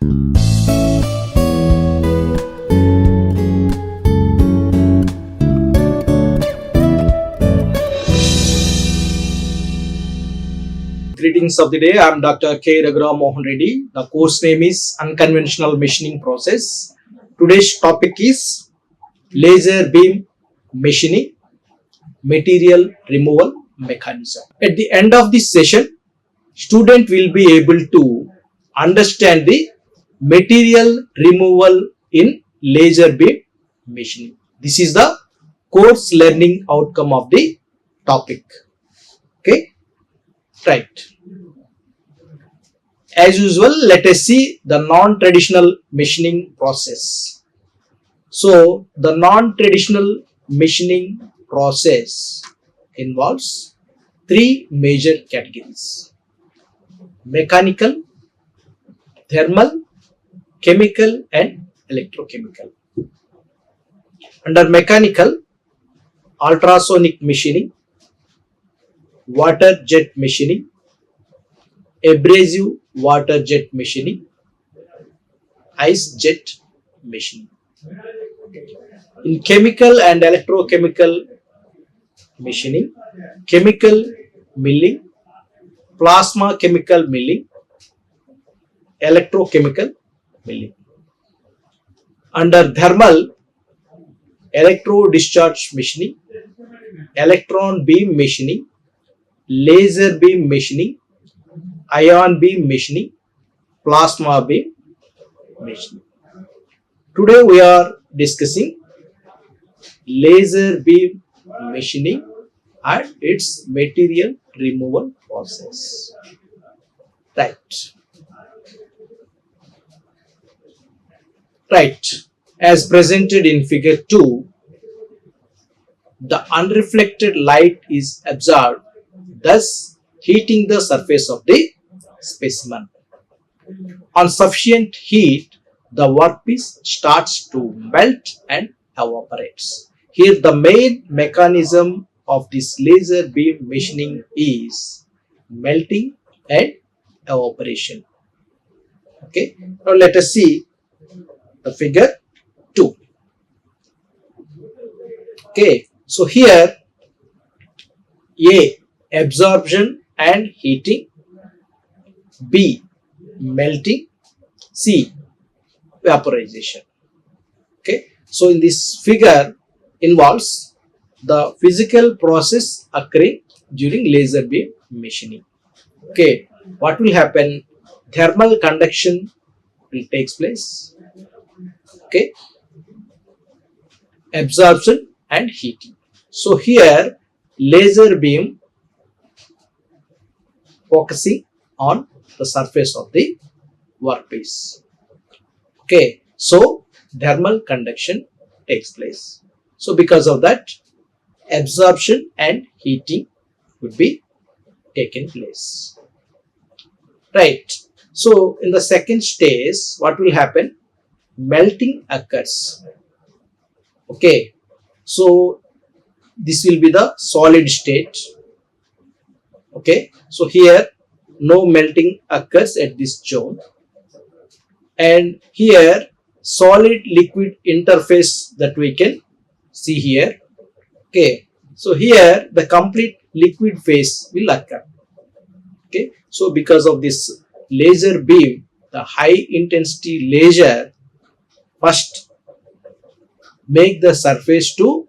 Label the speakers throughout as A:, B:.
A: Greetings of the day. I am Dr. K. Raghuram Mohan Reddy. The course name is Unconventional Machining Process. Today's topic is Laser Beam Machining Material Removal Mechanism. At the end of this session, student will be able to understand the material removal in laser beam machining. This is the course learning outcome of the topic. Okay, right. As usual, let us see the non-traditional machining process. So, the non-traditional machining process involves three major categories: mechanical, thermal, chemical and electrochemical. Under mechanical, ultrasonic machining, water jet machining, abrasive water jet machining, ice jet machining. In chemical and electrochemical machining, chemical milling, plasma chemical milling, electrochemical milling. Under thermal, electro discharge machining, electron beam machining, laser beam machining, ion beam machining, plasma beam machining. Today we are discussing laser beam machining and its material removal process. Right. As presented in figure 2, the unreflected light is absorbed, thus heating the surface of the specimen. On sufficient heat, the workpiece starts to melt and evaporates. Here the main mechanism of this laser beam machining is melting and evaporation. Okay, now let us see the figure 2. Okay, so here A, absorption and heating, B, melting, C, vaporization. Okay, so in this figure involves the physical process occurring during laser beam machining. Okay, what will happen? Thermal conduction will take place. Okay, absorption and heating. So here laser beam focusing on the surface of the workpiece. Okay, so thermal conduction takes place. So because of that, absorption and heating would be taken place. Right. So in the second stage, what will happen? Melting occurs. Okay, so this will be the solid state. Okay, so here no melting occurs at this zone, and here solid liquid interface that we can see here. Okay, so here the complete liquid phase will occur. Okay, so because of this laser beam, the high intensity laser first make the surface to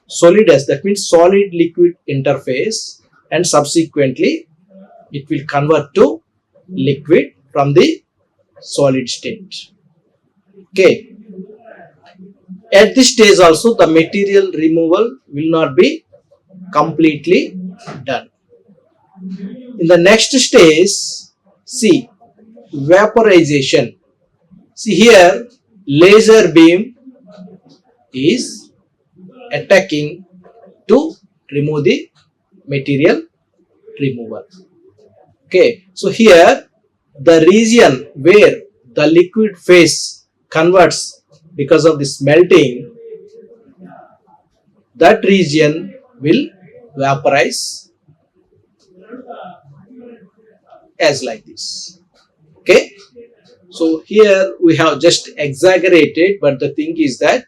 A: solidus, that means solid liquid interface, and subsequently it will convert to liquid from the solid state. Okay, at this stage also the material removal will not be completely done. In the next stage, see, vaporization. See here laser beam is attacking to remove the material removal. Okay, so here the region where the liquid phase converts because of this melting, that region will vaporize as like this. Okay, So here we have just exaggerated, but the thing is that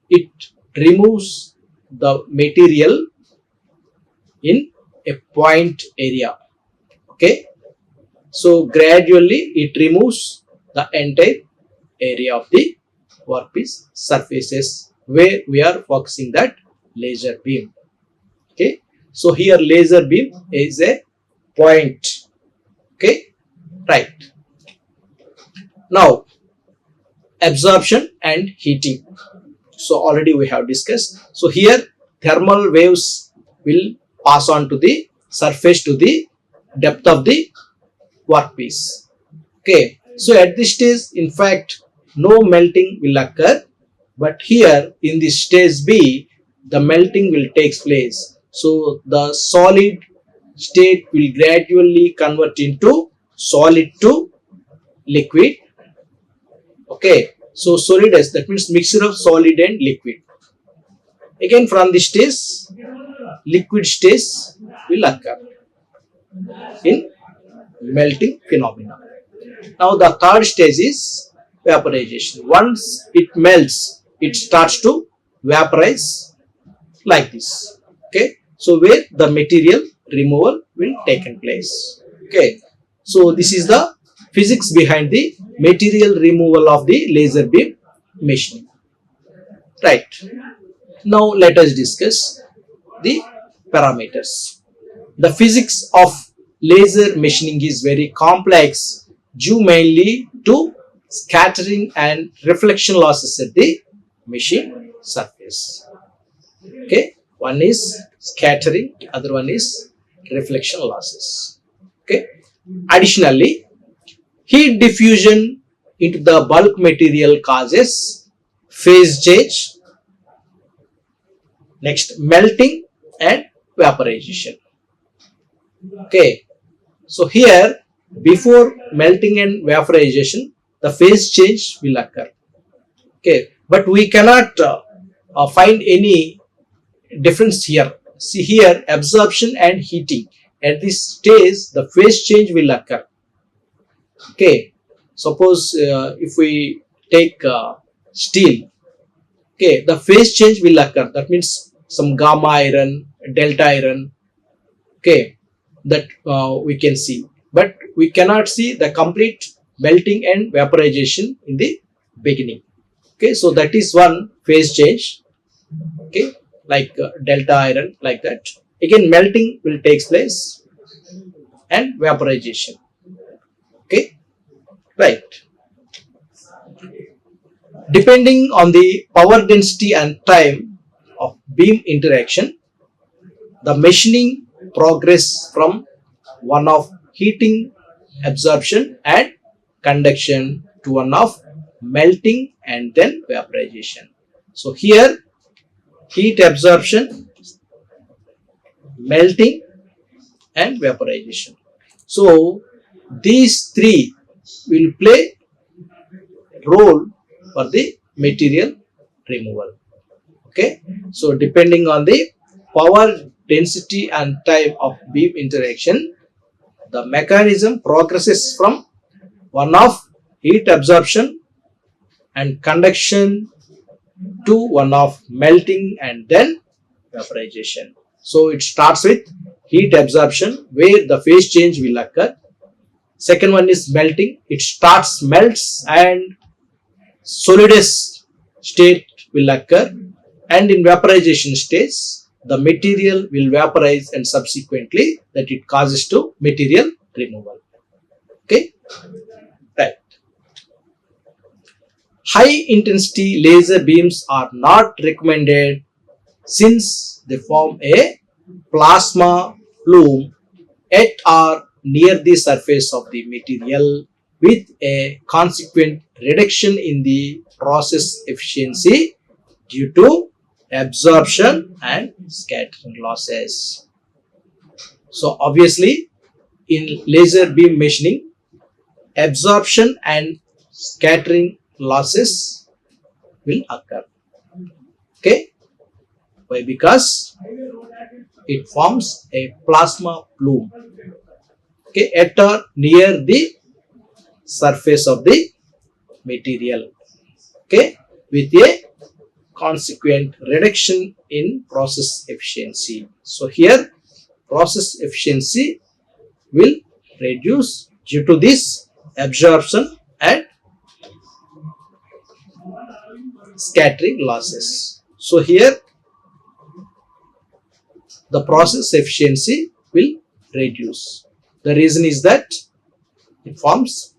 A: it removes the material in a point area. Okay, so gradually it removes the entire area of the workpiece surfaces where we are focusing that laser beam. Okay, so here laser beam is a point. Okay, right. Now absorption and heating. So already we have discussed. So here thermal waves will pass on to the surface to the depth of the workpiece. Okay, so at this stage, in fact, no melting will occur, but here in the stage B, the melting will take place. So the solid state will gradually convert into solid to liquid. Okay, so solidus, that means mixture of solid and liquid. Again from the stage, liquid stage will occur in melting phenomena. Now the third stage is vaporization. Once it melts, it starts to vaporize like this. Okay, so where the material removal will take place. Okay, so this is the physics behind the material removal of the laser beam machining. Right. Now let us discuss the parameters. The physics of laser machining is very complex due mainly to scattering and reflection losses at the machine surface. Okay, one is scattering, other one is reflection losses. Okay, additionally, heat diffusion into the bulk material causes phase change, next melting and vaporization. Okay, so here before melting and vaporization, the phase change will occur. Okay, but we cannot find any difference here. See here, absorption and heating. At this stage, the phase change will occur. Okay, suppose if we take steel, okay, the phase change will occur. That means some gamma iron, delta iron. Okay, that we can see, but we cannot see the complete melting and vaporization in the beginning. Okay, so that is one phase change. Okay, like delta iron, like that. Again, melting will take place and vaporization. Okay, right. Depending on the power density and time of beam interaction, the machining progress from one of heating, absorption and conduction to one of melting and then vaporization. So here heat absorption, melting and vaporization. So these three will play role for the material removal. Okay, so depending on the power density and time of beam interaction, the mechanism progresses from one of heat absorption and conduction to one of melting and then vaporization. So it starts with heat absorption where the phase change will occur. Second one is melting. It starts melts and solidus state will occur, and in vaporization stage the material will vaporize and subsequently that it causes to material removal. Okay, right. High intensity laser beams are not recommended since they form a plasma plume at or near the surface of the material with a consequent reduction in the process efficiency due to absorption and scattering losses. So obviously in laser beam machining, absorption and scattering losses will occur. Okay, why? Because it forms a plasma plume, okay, at or near the surface of the material, okay, with a consequent reduction in process efficiency. So here process efficiency will reduce due to this absorption and scattering losses. So here the process efficiency will reduce. The reason is that it forms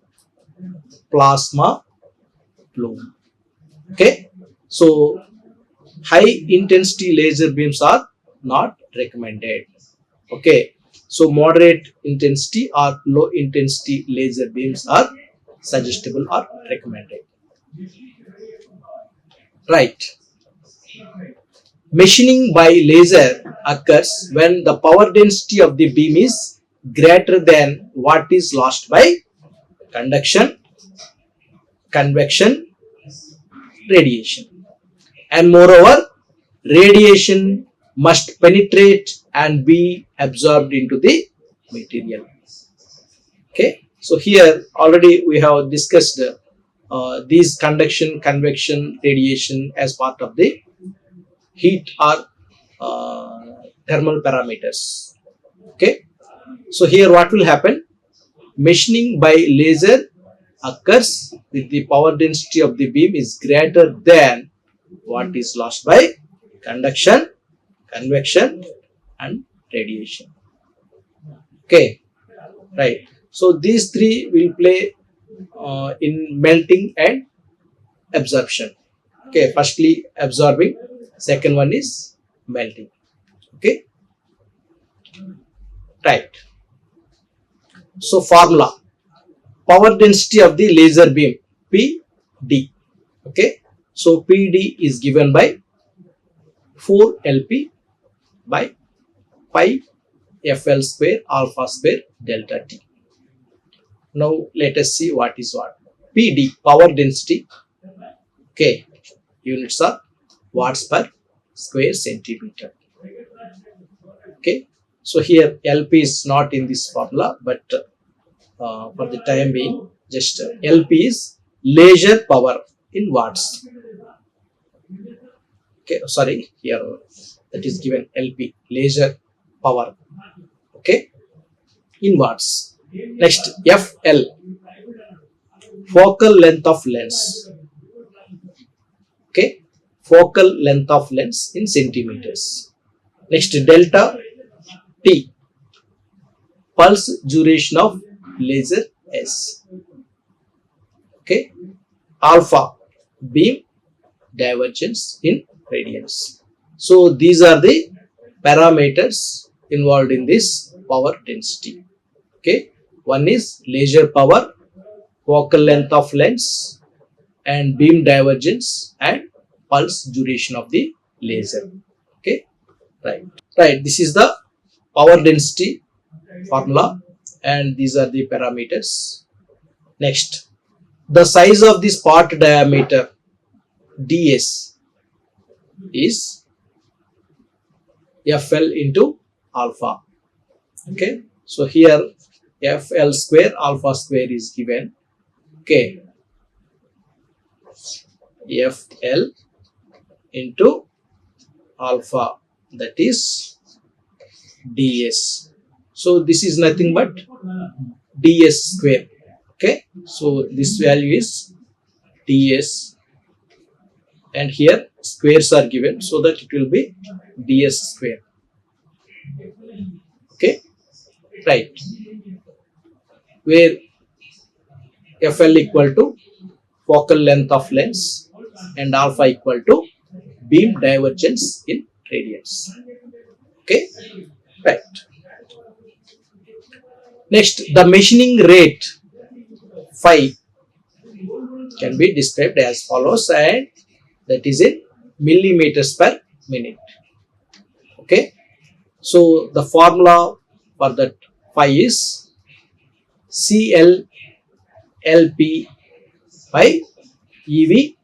A: plasma plume. Okay, so high intensity laser beams are not recommended. Okay, so moderate intensity or low intensity laser beams are suggestible or recommended. Right. Machining by laser occurs when the power density of the beam is greater than what is lost by conduction, convection, radiation. And moreover, radiation must penetrate and be absorbed into the material. Okay, so here already we have discussed these conduction, convection, radiation as part of the heat or thermal parameters. Okay, so here what will happen? Machining by laser occurs with the power density of the beam is greater than what is lost by conduction, convection and radiation. Okay, right. So these three will play in melting and absorption. Okay, firstly absorbing, second one is melting. Okay, right. So formula, power density of the laser beam PD. Okay, so PD is given by 4 LP by pi FL square alpha square delta T. Now let us see what is what. PD, power density. Okay, units are watts per square centimeter. Okay, so here LP is not in this formula, but for the time being, just LP is laser power in watts. Okay, sorry, here that is given LP, laser power. Okay, in watts. Next, FL, focal length of lens. Okay, focal length of lens in centimeters. Next, delta T, pulse duration of laser S. Okay, alpha, beam divergence in radians. So these are the parameters involved in this power density. Okay, one is laser power, focal length of lens and beam divergence and pulse duration of the laser. Okay, right. This is the power density formula and these are the parameters. Next, the size of the spot diameter ds is FL into alpha. Okay, so here FL square alpha square is given. Okay, FL into alpha, that is ds. So this is nothing but ds square. Okay, so this value is ds and here squares are given so that it will be ds square. Okay, right, where FL equal to focal length of lens and alpha equal to beam divergence in radians. Okay, right. Next, the machining rate phi can be described as follows, and that is in millimeters per minute. Okay, so the formula for that phi is CL LP by EV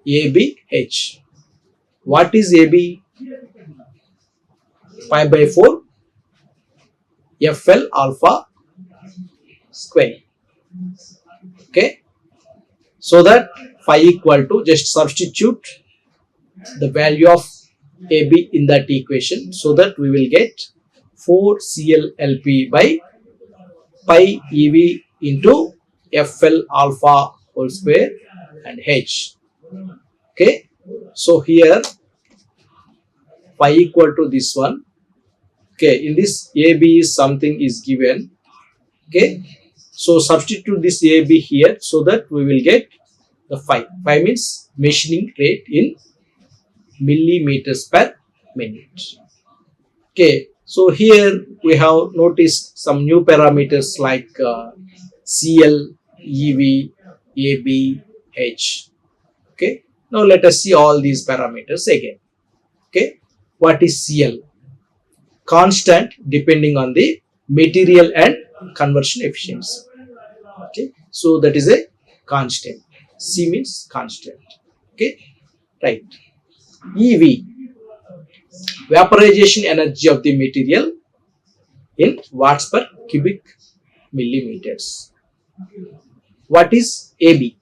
A: ABH. What is AB? Pi by 4 FL alpha square. Okay, So that phi equal to, just substitute the value of AB in that equation, so that we will get 4 CLLP by pi EV into FL alpha whole square and H. Okay, so here phi equal to this one. Okay, in this AB is something is given. Okay, so substitute this AB here, so that we will get the phi. Phi means machining rate in millimeters per minute. Okay, so here we have noticed some new parameters like CL, EV, AB, H. Okay, now let us see all these parameters again. Okay, what is CL? Constant depending on the material and conversion efficiency. Okay, so that is a constant. C means constant. Okay, right. EV, vaporization energy of the material in watts per cubic millimeters. What is AB?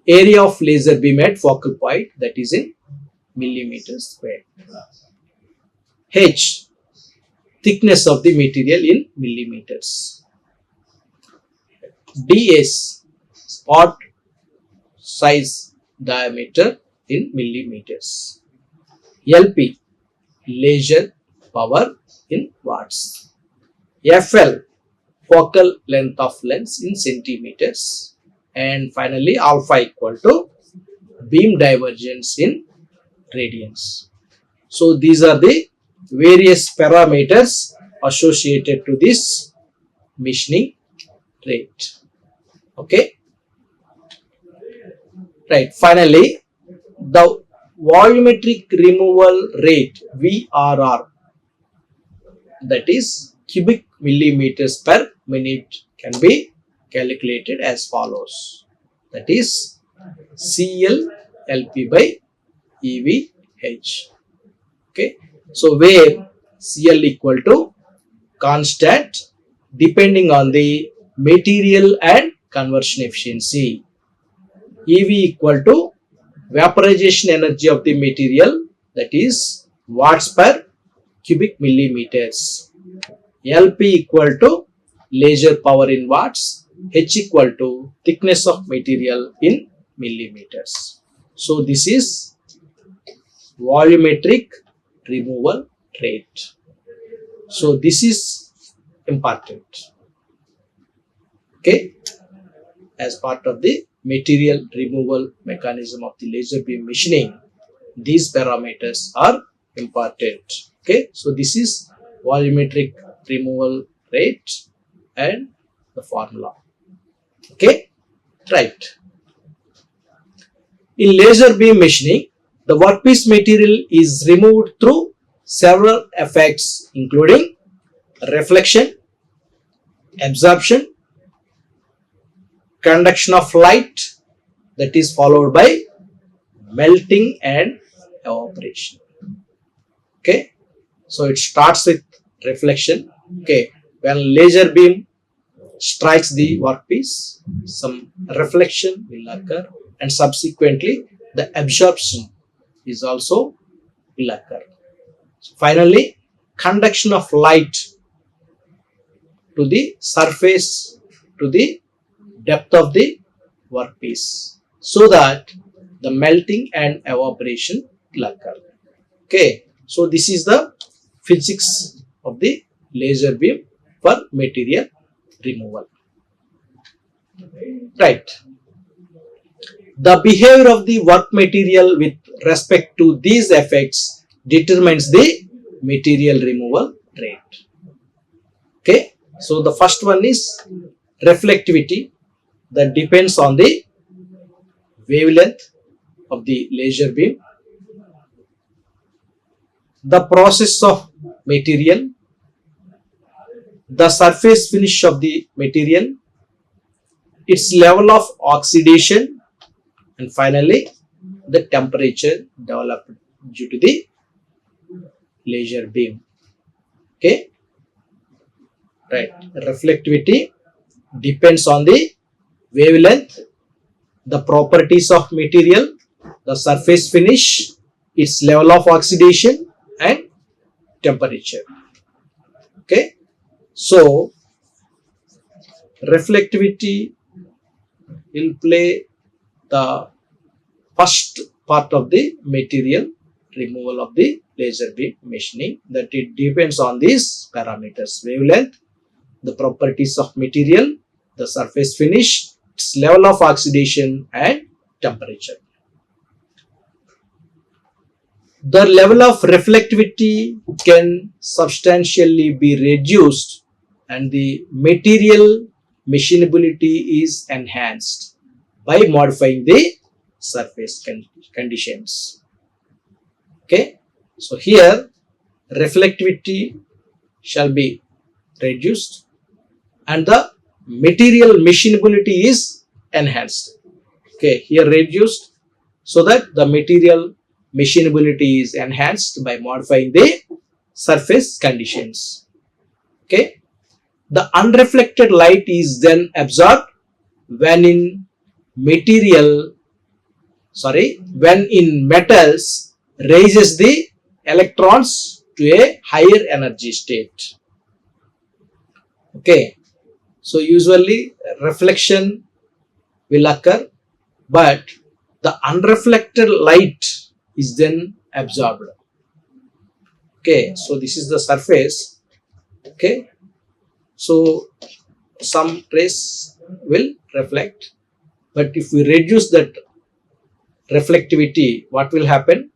A: Area of laser beam at focal point, that is in millimeters square. H, thickness of the material in millimeters. DS, spot size diameter in millimeters. LP, laser power in watts. FL, focal length of lens in centimeters. And finally alpha equal to beam divergence in radians. So these are the various parameters associated to this machining rate. Okay, right. Finally, the volumetric removal rate VRR, that is cubic millimeters per minute, can be calculated as follows. That is CL LP by EVH. Okay, so where CL equal to constant depending on the material and conversion efficiency. EV equal to vaporization energy of the material, that is watts per cubic millimeters. LP equal to laser power in watts. H equal to thickness of material in millimeters. So this is volumetric removal rate. So this is important. Okay, as part of the material removal mechanism of the laser beam machining, these parameters are important. Okay, so this is volumetric removal rate and the formula. Okay, right. In laser beam machining, the workpiece material is removed through several effects, including reflection, absorption, conduction of light, that is followed by melting and evaporation. Okay, so it starts with reflection. Okay, when laser beam strikes the workpiece, some reflection will occur, and subsequently the absorption is also will occur. So finally, conduction of light to the surface, to the depth of the workpiece, so that the melting and evaporation will occur. Okay, so this is the physics of the laser beam for material removal. Right. The behavior of the work material with respect to these effects determines the material removal rate. Okay, so the first one is reflectivity, that depends on the wavelength of the laser beam. The process of material, the surface finish of the material, its level of oxidation, and finally the temperature developed due to the laser beam. Okay, right. Reflectivity depends on the wavelength the properties of material, the surface finish, its level of oxidation and temperature. Okay, so reflectivity will play the first part of the material removal of the laser beam machining, that it depends on these parameters: wavelength, the properties of material, the surface finish, its level of oxidation and temperature. The level of reflectivity can substantially be reduced and the material machinability is enhanced by modifying the surface conditions. Okay, so here reflectivity shall be reduced and the material machinability is enhanced. Okay, here reduced so that the material machinability is enhanced by modifying the surface conditions. Okay, the unreflected light is then absorbed when in metals raises the electrons to a higher energy state. Okay, so usually reflection will occur, but the unreflected light is then absorbed. Okay, so this is the surface. Okay, so some rays will reflect, but if we reduce that reflectivity, what will happen?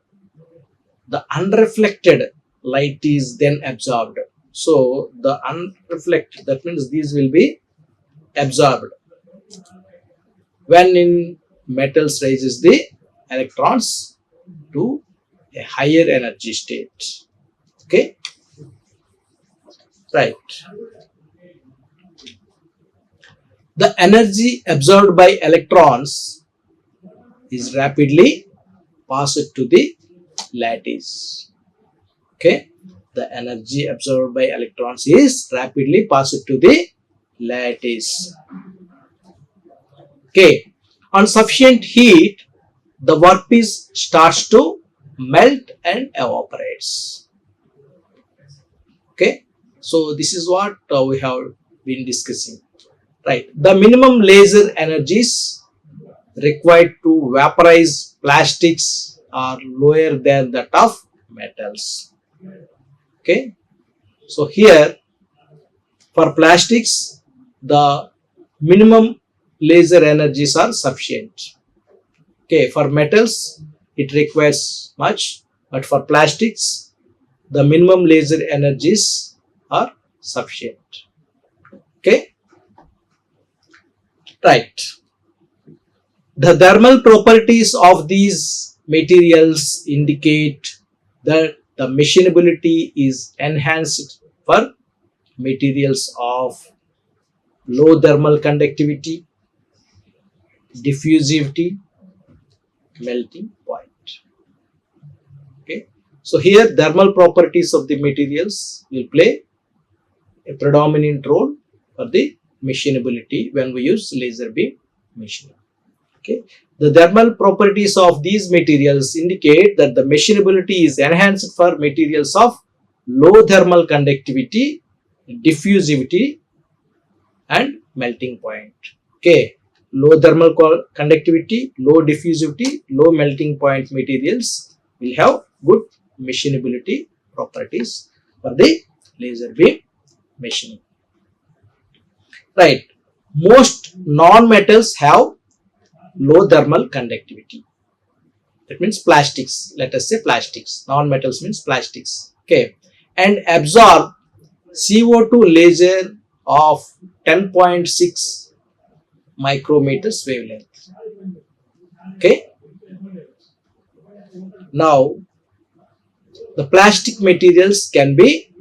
A: The unreflected light is then absorbed. So the unreflected, that means these will be absorbed when in metals raises the electrons to a higher energy state. Okay, right. The energy absorbed by electrons is rapidly passed to the lattice. Okay, the energy absorbed by electrons is rapidly passed to the lattice. Okay, on sufficient heat, the workpiece starts to melt and evaporates. Okay, so this is what we have been discussing. Right, the minimum laser energies required to vaporize plastics are lower than that of metals. Okay, so here for plastics the minimum laser energies are sufficient. Okay, for metals it requires much, but for plastics the minimum laser energies are sufficient. Okay, right. The thermal properties of these materials indicate that the machinability is enhanced for materials of low thermal conductivity, diffusivity, melting point. Okay, so here thermal properties of the materials will play a predominant role for the machinability when we use laser beam machining. Okay, the thermal properties of these materials indicate that the machinability is enhanced for materials of low thermal conductivity, diffusivity and melting point. Okay, low thermal conductivity, low diffusivity, low melting point materials will have good machinability properties for the laser beam machining. Right, most non-metals have low thermal conductivity. That means plastics. Let us say plastics. Non-metals means plastics. Okay, and absorb CO2 laser of 10.6 micrometers wavelength. Okay, now the plastic materials can be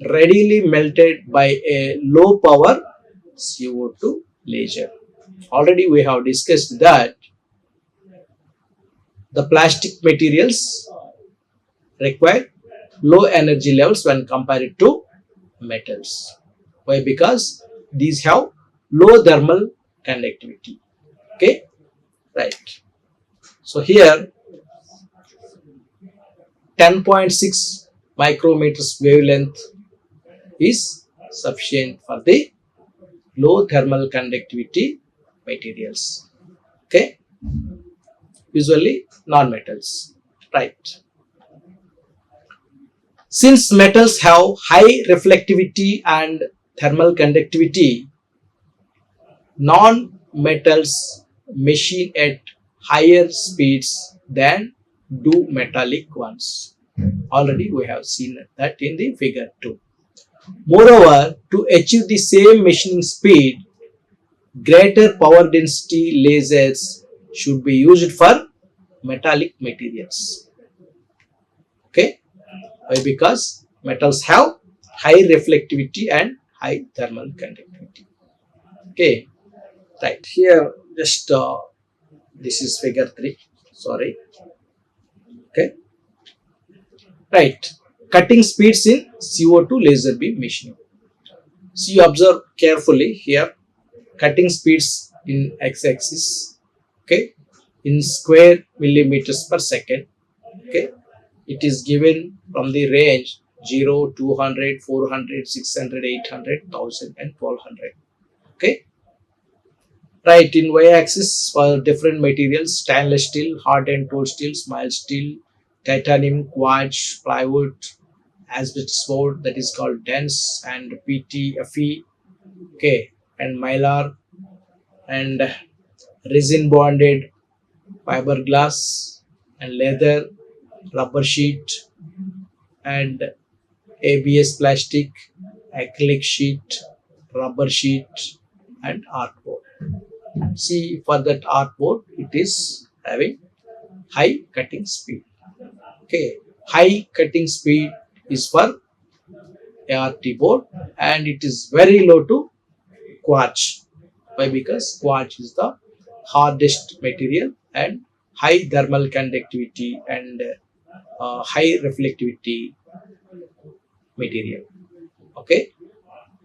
A: readily melted by a low power CO2 laser. Already we have discussed that the plastic materials require low energy levels when compared to metals. Why? Because these have low thermal conductivity. Okay, Right. So here 10.6 micrometers wavelength is sufficient for the low thermal conductivity materials. Okay, usually non-metals. Right. Since metals have high reflectivity and thermal conductivity, non-metals machine at higher speeds than do metallic ones. Already we have seen that in the figure 2. Moreover, to achieve the same machining speed, greater power density lasers should be used for metallic materials. Okay, why? Because metals have high reflectivity and high thermal conductivity. Okay, right here just this is figure 3. Sorry. Okay, right. Cutting speeds in CO2 laser beam machining. So you observe carefully here cutting speeds in x-axis, okay, in square millimeters per second. Okay, it is given from the range 0, 200, 400, 600, 800, 1000 and 1200. Okay, right. In y-axis for different materials: stainless steel, hardened tool steel, mild steel, titanium, quartz, plywood, asbestos board, that is called dense, and PT, Fe, okay, and mylar, and resin bonded fiberglass, and leather, rubber sheet, and ABS plastic, acrylic sheet, rubber sheet, and artboard. See, for that artboard, it is having high cutting speed. Okay, high cutting speed is for ART board, and it is very low to quartz. Why? Because quartz is the hardest material and high thermal conductivity and high reflectivity material. Okay,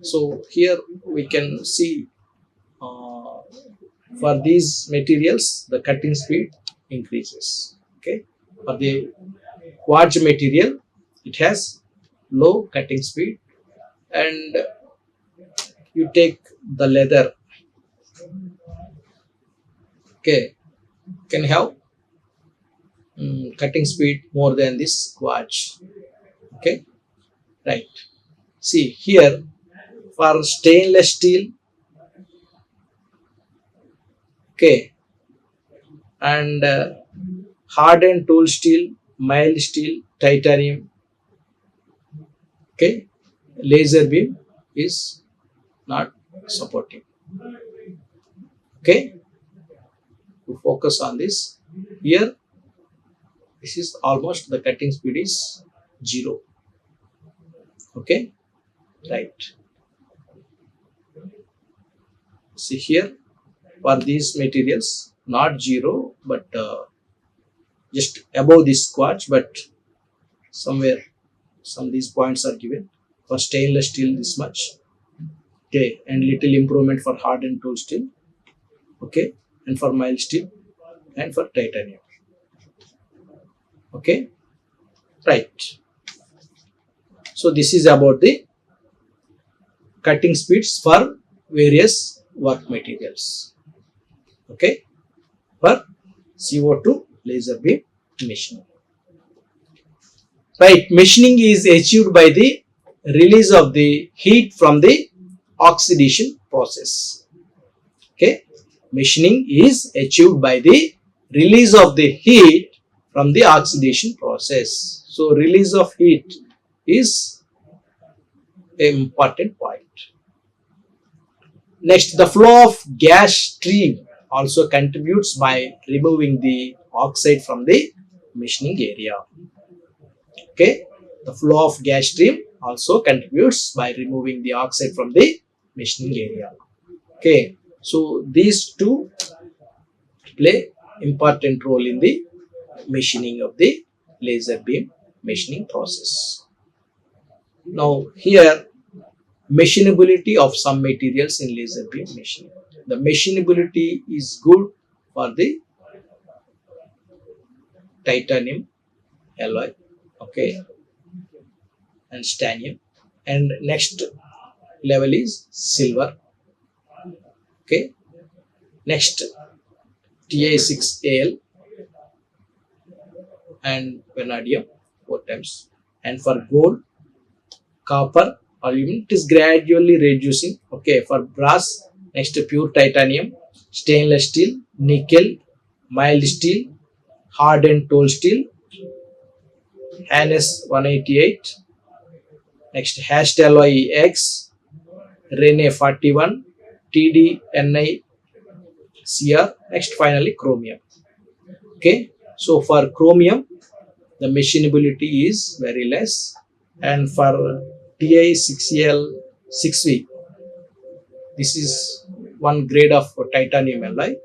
A: so here we can see uh, for these materials the cutting speed increases. Okay, for the quartz material it has low cutting speed, and you take the leather, okay, can have cutting speed more than this quartz. Okay, right. See here for stainless steel, okay, and hardened tool steel, mild steel, titanium, okay, laser beam is not supporting. Okay, to focus on this here, this is almost the cutting speed is 0. Okay, right. See here for these materials not 0 but just above this quartz, but somewhere some these points are given. For stainless steel this much, okay, and little improvement for hardened tool steel, okay, and for mild steel and for titanium. Okay, right. So this is about the cutting speeds for various work materials, okay, for CO2 laser beam machining. Right, machining is achieved by the release of the heat from the oxidation process. Okay, machining is achieved by the release of the heat from the oxidation process. So release of heat is an important point. Next, the flow of gas stream also contributes by removing the oxide from the machining area. Okay, the flow of gas stream also contributes by removing the oxide from the machining area. Okay, so these two play important role in the machining of the laser beam machining process. Now here, machinability of some materials in laser beam machining. The machinability is good for the titanium alloy, okay, and stanium. And next level is silver, okay. Next Ti6Al and vanadium 4 times. And for gold, copper, aluminum, it is gradually reducing, okay. For brass, next pure titanium, stainless steel, nickel, mild steel, hardened tool steel, Hannes 188, next hashed alloy X, Rene 41, TDNI CR, next finally chromium, okay. So for chromium, the machinability is very less, and for Ti6Al 6V, this is one grade of titanium alloy,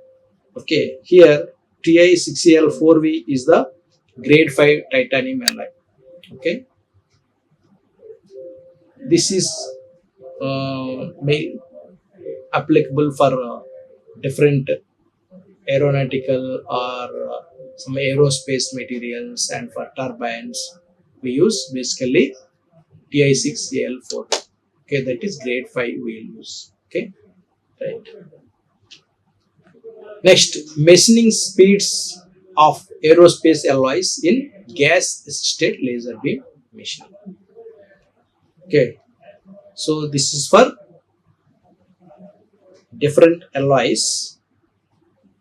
A: okay. Here Ti6Al 4V is the grade 5 titanium alloy, okay. This is applicable for different aeronautical or some aerospace materials, and for turbines we use basically Ti6Al4, okay. That is grade 5 we will use, okay, right. Next, machining speeds of aerospace alloys in gas assisted laser beam machining, okay. So this is for different alloys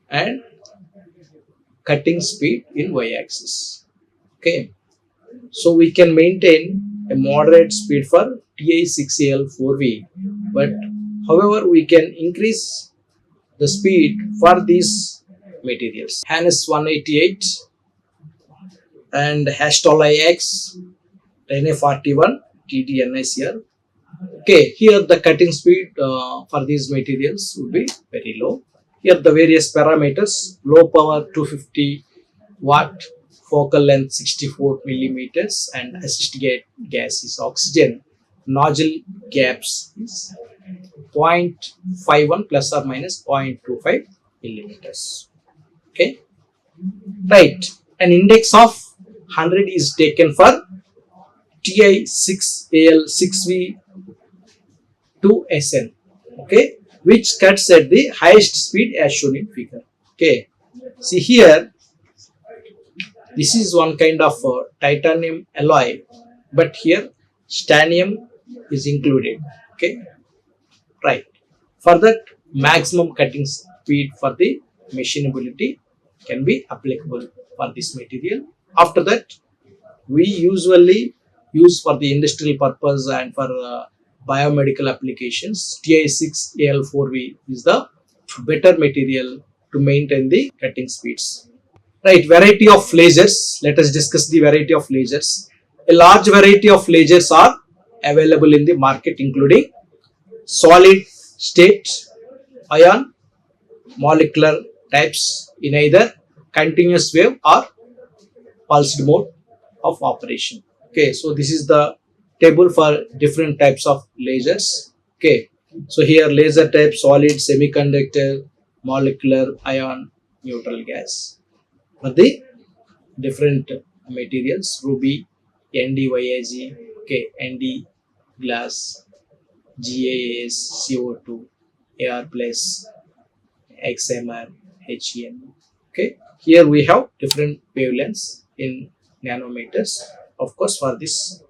A: and cutting speed in y-axis, okay. So we can maintain a moderate speed for Ti6Al4V, but however we can increase the speed for these materials. Hannes 188 and Hastolai X, Rene 41, TDNICR. Okay, here the cutting speed for these materials would be very low. Here the various parameters: low power 250 watt, focal length 64 millimeters, and assist gas is oxygen. Nozzle gaps is 0.51 plus or minus 0.25 millimeters. Okay, right. An index of 100 is taken for Ti6Al6V to SN, okay, which cuts at the highest speed as shown in figure. Okay, see here, this is one kind of titanium alloy, but here stanium is included, okay, right. For that, maximum cutting speed for the machinability can be applicable for this material. After that, we usually use for the industrial purpose and for biomedical applications. Ti6Al4V is the better material to maintain the cutting speeds. Right, variety of lasers. Let us discuss the variety of lasers. A large variety of lasers are available in the market, including solid state, ion, molecular types in either continuous wave or pulsed mode of operation. Okay, so this is the table for different types of lasers. Okay, so here laser type: solid, semiconductor, molecular, ion, neutral gas. For the different materials: ruby, NdYAG, okay, Nd glass, GaAs, CO2, Ar plus, XMR, HEN. Okay, here we have different wavelengths in nanometers, of course, for this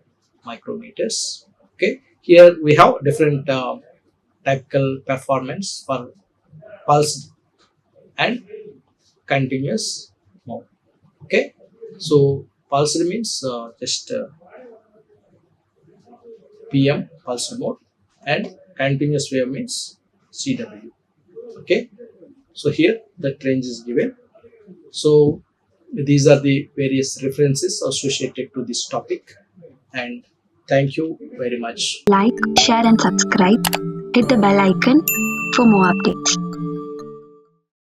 A: micrometers. Okay, here we have different typical performance for pulse and continuous mode. Okay, so pulsed means just PM pulsed mode, and continuous wave means CW. Okay, so here the range is given. So these are the various references associated to this topic, and thank you very much.
B: Like, share and subscribe. Hit the bell icon for more updates.